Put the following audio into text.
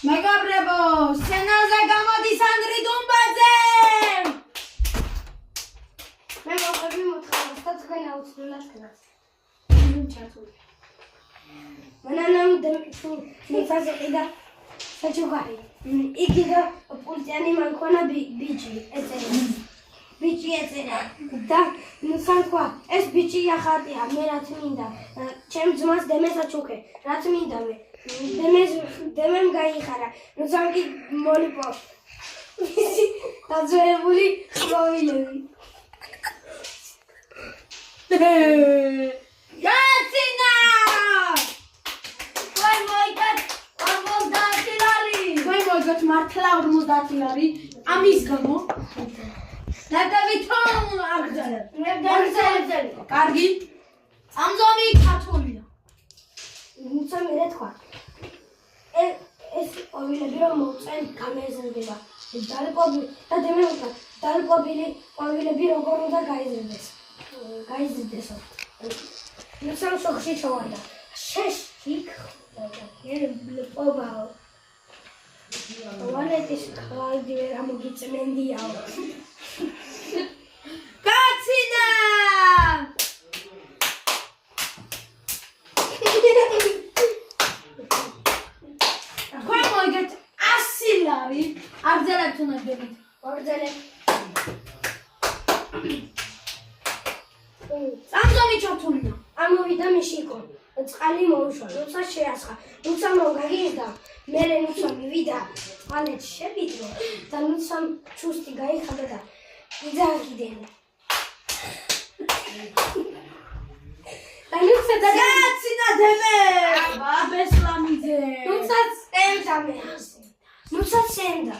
მეგობრებო, სცენაზე გამოდის ანდრი დუმბაძე. მე მოხები მოთხოვს და თქვენ აუცილებლად გქნათ. ჩართული. მანამ თუ მიფაზე ყიდა საჩუქარი. იგი და პულტიანი მანქანა ბიჭი ეწერა. ბიჭი ეწერა და ნუსანქვა ეს ბიჭი ახატია მე რაც მინდა. ჩემ ძმას დემეს აჩუქე. რაც მინდა მე. დემემ გაიხარა. ნუსანკი მოლიპო. დაძვებული ხოვილები. გაცინა! ვაი მოიგეთ 50 ლარი. ვაი მოიგეთ მართლა 50 ლარი. ამის გამო დაგავითომ აგზალებ. მე დაგზალებ. კარგი. ამზომი ქართულია. ნუცა მე თქვა. ეს ოვილები რომ მოწენ გამეზრდება. დალეკვები და დემეუთა დალეკვები ოვილები როგორ უნდა გაიზრდეს. გაიზრდესო. ნუცა სოხში ჩავარდა. შეშიქ ლეპობაო. ვალეთის ხალდი ვერ ამოგიწმენდიაო. გაცინა! თქვენ მოიგეთ 100 ლარი. აგზალებთ უნდებით. ვაგზელებ. ამზომი ჩართულია. ამოვიდა მიშიკო. წყალი მოუშვა. ნუცა შეასხა. ნუცა მოგაგიზდა. მერე ნუცა მივიდა. წყალეთ შევიდო და ნუცა ჩუსტი გაიხადა და იძახიდენა. და ნუცა და გაცინა დემე! აბა ბესლამიძე. ნუცა წემდა მე. ნუცა წემდა.